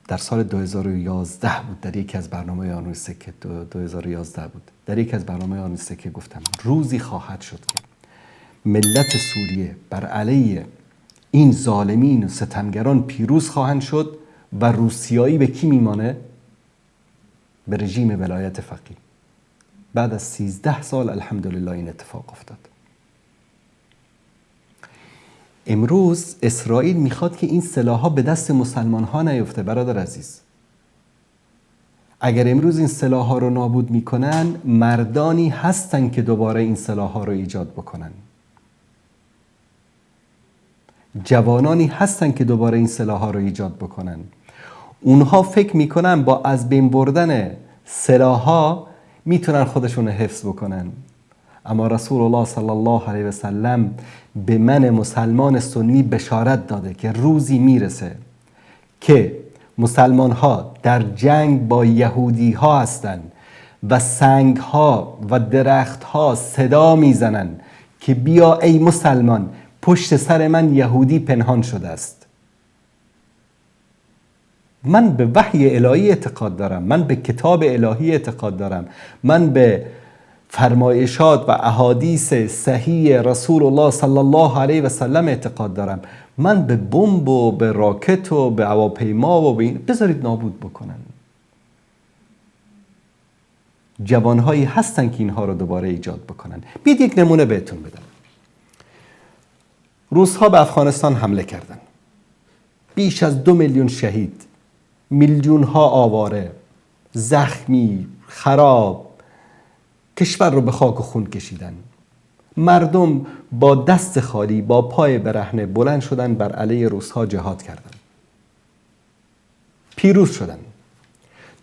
در سال 2011 بود، در یکی از برنامه آنوی سکه 2011 بود، در یکی از برنامه آنوی سکه گفتم روزی خواهد شد که ملت سوریه بر علیه این ظالمین و ستمگران پیروز خواهند شد و روسیایی به کی میمانه؟ به رژیم ولایت فقیه. بعد از 13 سال الحمدلله این اتفاق افتاد. امروز اسرائیل میخواد که این سلاح‌ها به دست مسلمان‌ها نیفته. برادر عزیز، اگر امروز این سلاح‌ها رو نابود میکنن، مردانی هستن که دوباره این سلاح‌ها رو ایجاد بکنن، جوانانی هستن که دوباره این سلاح‌ها رو ایجاد بکنن. اونها فکر میکنن با از بین بردن سلاح‌ها میتونن خودشون رو حفظ بکنن، اما رسول الله صلی الله علیه و سلم به من مسلمان سنی بشارت داده که روزی میرسه که مسلمان ها در جنگ با یهودی ها هستن و سنگ ها و درخت ها صدا میزنن که بیا ای مسلمان، پشت سر من یهودی پنهان شده است. من به وحی الهی اعتقاد دارم، من به کتاب الهی اعتقاد دارم، من به فرمایشات و احادیث صحیح رسول الله صلی الله علیه و سلم اعتقاد دارم. من به بمب و به راکت و به هواپیما و به این بذارید نابود بکنن. جوانهایی هستن که اینها رو دوباره ایجاد بکنن. بیاید یک نمونه بهتون بدم. روس‌ها به افغانستان حمله کردن، بیش از 2 میلیون شهید، میلیون ها آواره، زخمی، خراب، کشور رو به خاک و خون کشیدن. مردم با دست خالی، با پای برهنه بلند شدن، بر علیه روس‌ها جهاد کردن، پیروز شدن.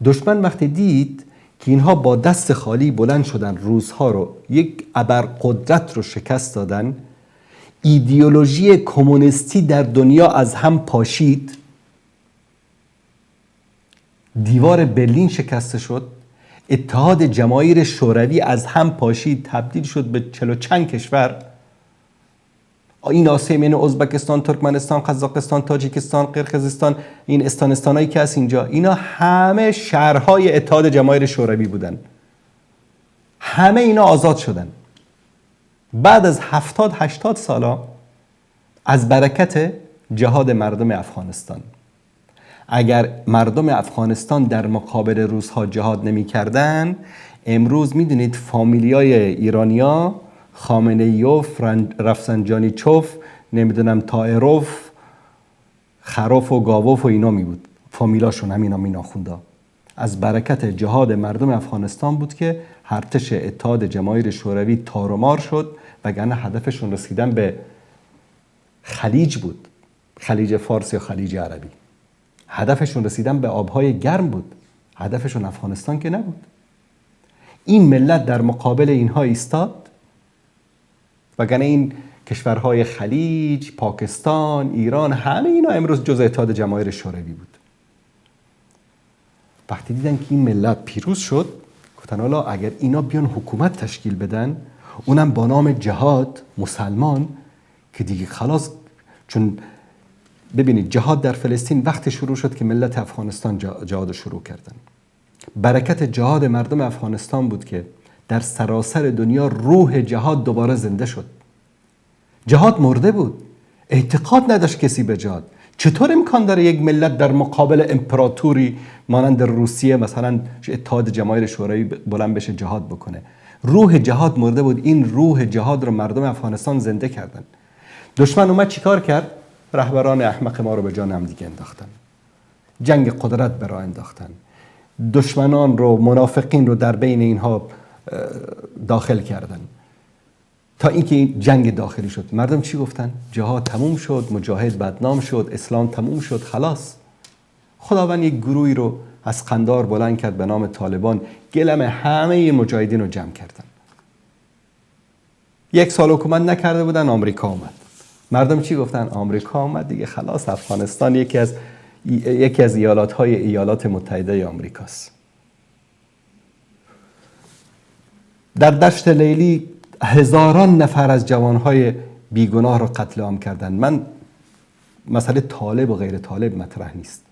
دشمن وقتی دید که اینها با دست خالی بلند شدن، روس‌ها رو، یک ابرقدرت رو شکست دادن، ایدئولوژی کمونیستی در دنیا از هم پاشید، دیوار برلین شکسته شد، اتحاد جماهیر شوروی از هم پاشید، تبدیل شد به 40 چند کشور. این آسیب، این ازبکستان، ترکمنستان، قزاقستان، تاجیکستان، قرقیزستان، این استانستانایی که هست اینجا، اینا همه شهرهای اتحاد جماهیر شوروی بودن. همه اینا آزاد شدن بعد از 70-80 سالا از برکت جهاد مردم افغانستان. اگر مردم افغانستان در مقابل روس‌ها جهاد نمی کردن، امروز میدونید فامیلیای ایرانیا، خامنه‌ایوف، رفسنجانیچوف، نمیدونم تایروف، خروف و گاووف و اینا می بود، فامیلاشون همینا میناخوندا. از برکت جهاد مردم افغانستان بود که ارتش اتحاد جماهیر شوروی تار و مار شد، وگرنه هدفشون رسیدن به خلیج بود، خلیج فارس یا خلیج عربی. هدفشون رسیدن به آبهای گرم بود، هدفشون افغانستان که نبود. این ملت در مقابل اینها ایستاد، وگرنه این کشورهای خلیج، پاکستان، ایران، همه اینا امروز جزء اتحاد جماهیر شوروی بود. وقتی دیدن که این ملت پیروز شد، گفتن حالا اگر اینا بیان حکومت تشکیل بدن، اونم با نام جهاد، مسلمان، که دیگه خلاص. چون ببینید جهاد در فلسطین وقتی شروع شد که ملت افغانستان جهاد شروع کردن. برکت جهاد مردم افغانستان بود که در سراسر دنیا روح جهاد دوباره زنده شد. جهاد مرده بود، اعتقاد نداشت کسی به جهاد. چطور امکان داره یک ملت در مقابل امپراتوری مانند روسیه، مثلا اتحاد جماهیر شوروی، بلند بشه جهاد بکنه؟ روح جهاد مرده بود. این روح جهاد رو مردم افغانستان زنده کردن. دشمن اومد چیکار کرد؟ رهبران احمق ما رو به جان هم دیگه انداختن، جنگ قدرت به راه انداختن، دشمنان رو، منافقین رو در بین اینها داخل کردن، تا اینکه این جنگ داخلی شد. مردم چی گفتن؟ جهاد تموم شد، مجاهد بدنام شد، اسلام تموم شد، خلاص. خداوند یک گروهی رو از قندار بلند کرد به نام طالبان، گلم همه مجاهدین رو جمع کردن. 1 سال حکومت نکرده بودن، آمریکا اومد. مردم چی گفتن؟ آمریکا اومد دیگه، خلاص افغانستان یکی از ایالات‌های ایالات متحده آمریکاست. در دشت لیلی هزاران نفر از جوانهای بیگناه را قتل عام کردند. من مسئله طالب و غیر طالب مطرح نیست.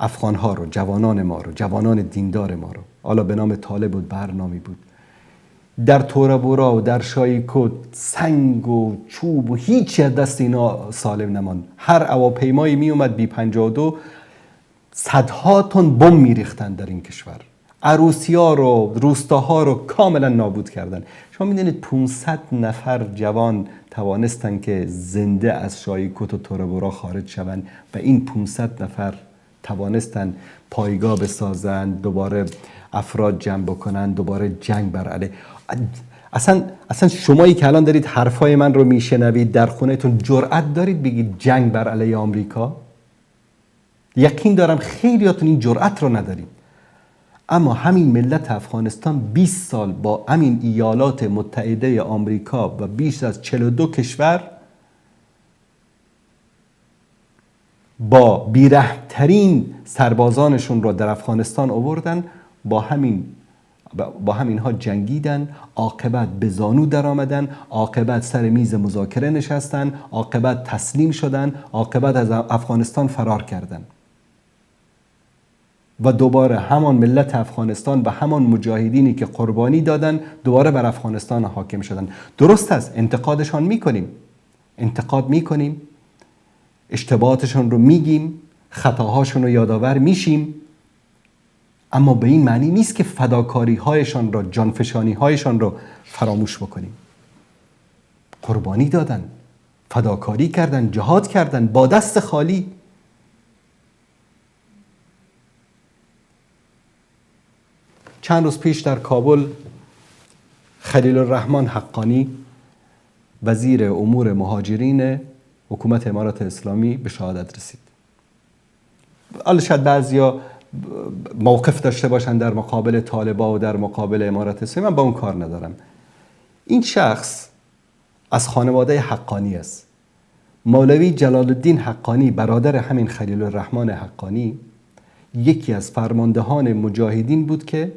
افغانها رو، جوانان ما رو، جوانان دیندار ما رو، حالا به نام طالب بود، برنامه بود، در تورا بورا و در شایکوت سنگ و چوب و هیچی از دست اینا سالم نمان. هر هواپیمایی می اومد بی 52 صدها تن بم میریختن در این کشور، عروسی ها رو، روستاها رو کاملا نابود کردن. شما میدونید 500 نفر جوان توانستن که زنده از شایکوت و تورا بورا خارج شوند و این 500 نفر توانستن پایگاه بسازن، دوباره افراد جمع بکنن، دوباره جنگ بر علیه. اصلا شمایی که الان دارید حرفای من رو میشنوید در خونهتون جرأت دارید بگید جنگ بر علیه آمریکا؟ یقین دارم خیلیاتون این جرأت رو ندارید. اما همین ملت افغانستان 20 سال با همین ایالات متحده آمریکا و بیش از 42 کشور با بیرحم‌ترین سربازانشون رو در افغانستان آوردن، با همینها جنگیدن، عاقبت به زانو در آمدن، عاقبت سر میز مذاکره نشستن، عاقبت تسلیم شدن، عاقبت از افغانستان فرار کردن و دوباره همان ملت افغانستان و همان مجاهدینی که قربانی دادن دوباره بر افغانستان حاکم شدن. درست است، انتقادشان میکنیم، انتقاد میکنیم، اشتباهاتشان رو میگیم، خطاهاشون رو یادآور میشیم، اما به این معنی نیست که فداکاری هایشان را، جانفشانی هایشان رو فراموش بکنیم. قربانی دادن، فداکاری کردن، جهاد کردن با دست خالی. چند روز پیش در کابل خلیل الرحمن حقانی وزیر امور مهاجرین حکومت امارات اسلامی به شهادت رسید. حالا شاید بعضیا موقف داشته باشن در مقابل طالبا و در مقابل امارات اسلامی، من با اون کار ندارم. این شخص از خانواده حقانی است. مولوی جلال الدین حقانی برادر همین خلیل الرحمن حقانی یکی از فرماندهان مجاهدین بود که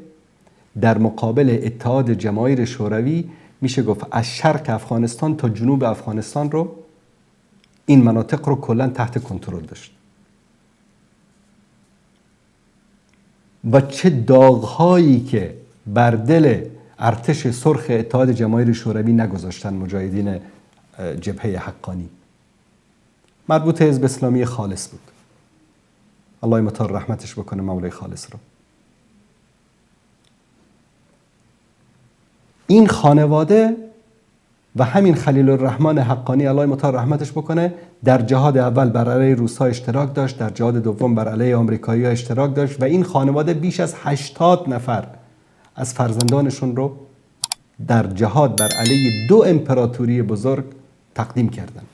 در مقابل اتحاد جماهیر شوروی میشه گفت از شرق افغانستان تا جنوب افغانستان رو، این مناطق رو کلا تحت کنترل داشت و چه داغ‌هایی که بر دل ارتش سرخ اتحاد جماهیر شوروی نگذاشتن مجاهدین جبهه حقانی. مربوط حزب اسلامی خالص بود. الله مطال رحمتش بکنه مولای خالص رو. این خانواده و همین خلیل الرحمن حقانی الله مطال رحمتش بکنه در جهاد اول بر علیه روس‌ها اشتراک داشت، در جهاد دوم بر علیه آمریکایی‌ها اشتراک داشت و این خانواده بیش از 80 نفر از فرزندانشون رو در جهاد بر علیه 2 امپراتوری بزرگ تقدیم کردند.